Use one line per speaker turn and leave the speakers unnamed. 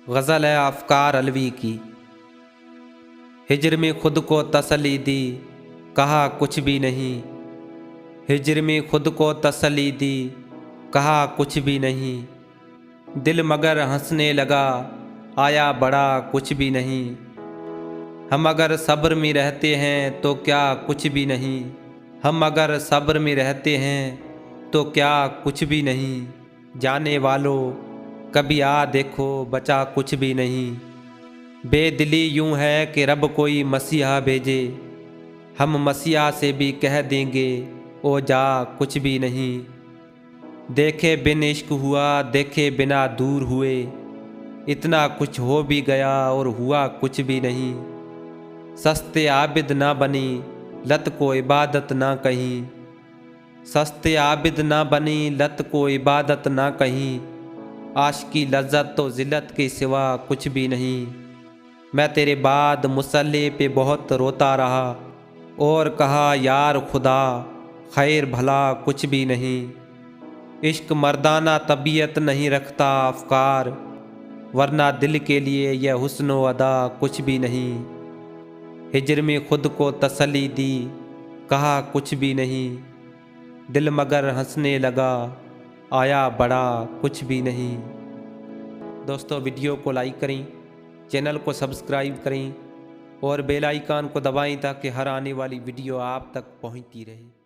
गज़ल है अफ़कार अलवी की। हिज्र में खुद को तसल्ली दी, कहा कुछ भी नहीं। हिज्र में खुद को तसल्ली दी, कहा कुछ भी नहीं। दिल मगर हंसने लगा, आया बड़ा कुछ भी नहीं। हम अगर सब्र में रहते हैं तो क्या कुछ भी नहीं। हम अगर सब्र में रहते हैं तो क्या कुछ भी नहीं। जाने वालों कभी आ देखो, बचा कुछ भी नहीं। बेदिली यूं है कि रब कोई मसीहा भेजे, हम मसीहा से भी कह देंगे ओ जा कुछ भी नहीं। देखे बिन इश्क हुआ, देखे बिना दूर हुए, इतना कुछ हो भी गया और हुआ कुछ भी नहीं। सस्ते आबिद ना बनी, लत को इबादत ना कहीं। सस्ते आबिद ना बनी, लत को इबादत ना कहीं। आशिकी लज्जत तो जिल्लत के सिवा कुछ भी नहीं। मैं तेरे बाद मुसल्ले पे बहुत रोता रहा और कहा यार खुदा खैर भला कुछ भी नहीं। इश्क मर्दाना तबीयत नहीं रखता अफ़कार, वरना दिल के लिए यह हुस्न व अदा कुछ भी नहीं। हिज्र में खुद को तसल्ली दी, कहा कुछ भी नहीं। दिल मगर हंसने लगा, आया बड़ा कुछ भी नहीं। दोस्तों वीडियो को लाइक करें, चैनल को सब्सक्राइब करें और बेल आइकन को दबाएं ताकि हर आने वाली वीडियो आप तक पहुंचती रहे।